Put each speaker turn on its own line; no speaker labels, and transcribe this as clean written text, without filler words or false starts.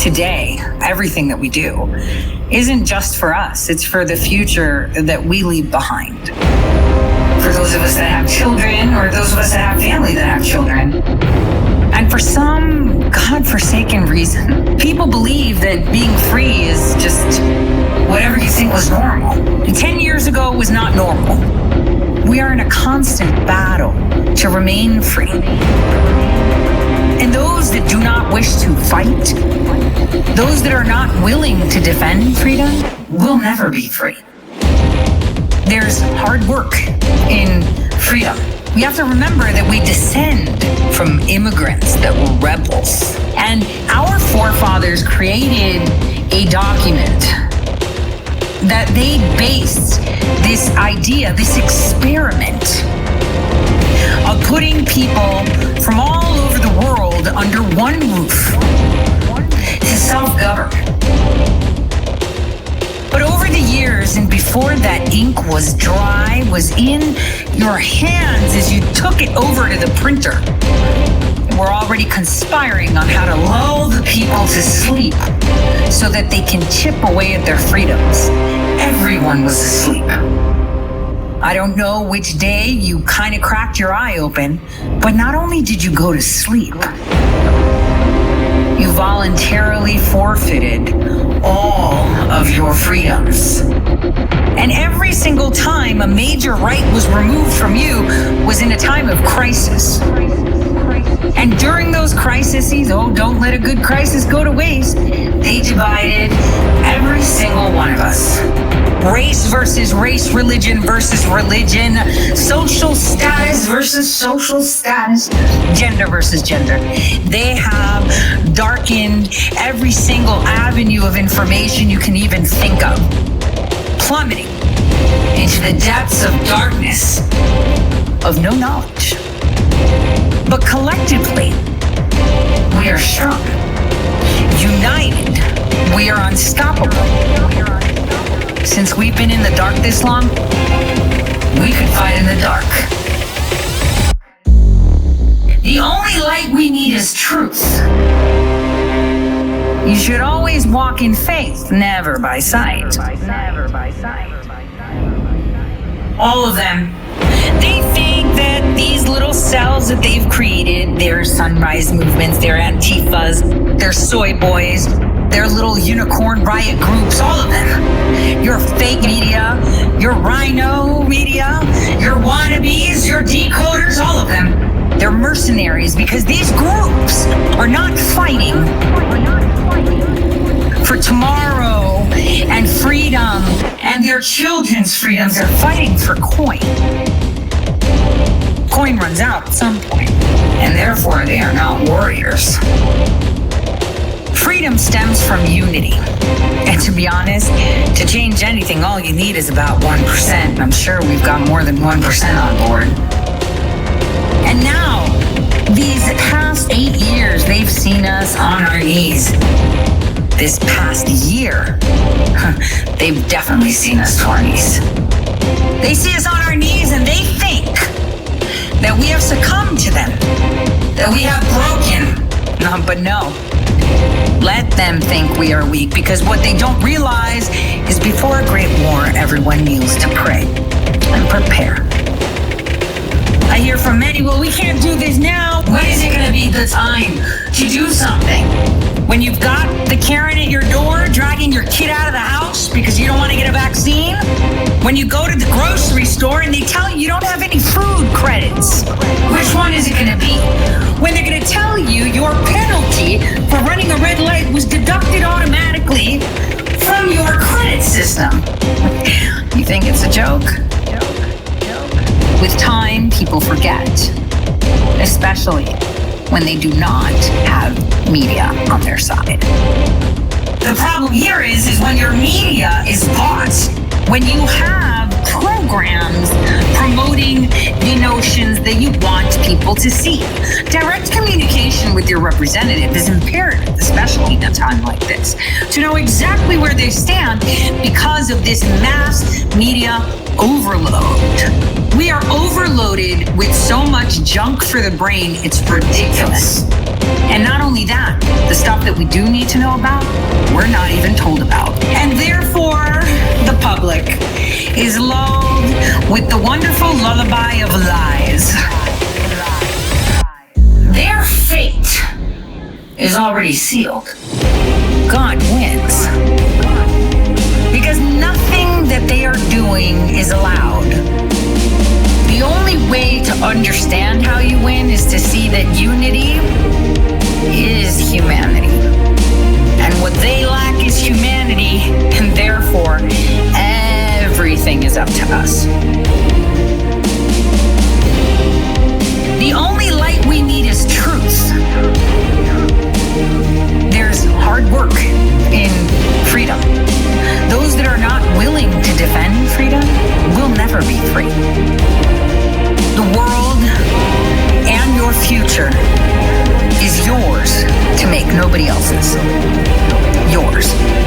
today, everything that we do, isn't just for us. It's for the future that we leave behind. For those of us that have children, or those of us that have family that have children. And for some godforsaken reason, people believe that being free is just whatever you think was normal. And 10 years ago was not normal. We are in a constant battle to remain free. And those that do not wish to fight, those that are not willing to defend freedom, will never be free. There's hard work in freedom. We have to remember that we descend from immigrants that were rebels. And our forefathers created a document that they based this idea, this experiment of putting people from all over the world under one roof to self-govern. But over the years, and before that ink was dry, was in your hands as you took it over to the printer, we're already conspiring on how to lull the people to sleep so that they can chip away at their freedoms. Everyone was asleep. I don't know which day you kind of cracked your eye open, but not only did you go to sleep, you voluntarily forfeited all of your freedoms. And every single time a major right was removed from you was in a time of crisis. And during those crises, don't let a good crisis go to waste, they divided every single one of us. Race versus race, religion versus religion, social status versus social status, gender versus gender. They have darkened every single avenue of information you can even think of, plummeting into the depths of darkness of no knowledge. But collectively, we are strong. United, we are unstoppable. Since we've been in the dark this long, we could fight in the dark. The only light we need is truth. You should always walk in faith, never by sight. All of them. They think that these little cells that they've created, their sunrise movements, their Antifas, their soy boys, their little unicorn riot groups, all of them. Your fake media, your rhino media, your wannabes, your decoders, all of them. They're mercenaries because these groups are not fighting for tomorrow and freedom and their children's freedoms. They're fighting for coin. Coin runs out at some point, and therefore they are not warriors. Freedom stems from unity. And to be honest, to change anything, all you need is about 1%. I'm sure we've got more than 1% on board. And now, these past 8 years, they've seen us on our knees. This past year, they've definitely seen us to our knees. They see us on our knees and they think that we have succumbed to them, that we have broken. No, but no. Let them think we are weak, because what they don't realize is before a great war, everyone kneels to pray and prepare. I hear from many, well, we can't do this now. When is it going to be the time to do something? When you've got the Karen at your door dragging your kid out of the house because you don't want to get a vaccine? When you go to the grocery store and they tell you you don't have any food credits? Which one is it going to be? When they're going to tell you your penalty for running a red light was deducted automatically from your credit system? You think it's a joke? With time, people forget, especially when they do not have media on their side. The problem here is when your media is bought, when you have programs promoting the notions that you want people to see. Direct communication conversation with your representative is imperative, especially in a time like this, to know exactly where they stand because of this mass media overload. We are overloaded with so much junk for the brain, it's ridiculous. And not only that, the stuff that we do need to know about, we're not even told about. And therefore, the public is lulled with the wonderful lullaby of lies. Their fate is already sealed. God wins. Because nothing that they are doing is allowed. The only way to understand how you win is to see that unity is humanity. And what they lack is humanity, and therefore, everything is up to us. The only light we need is truth. There's hard work in freedom. Those that are not willing to defend freedom will never be free. The world and your future is yours to make, nobody else's. Yours.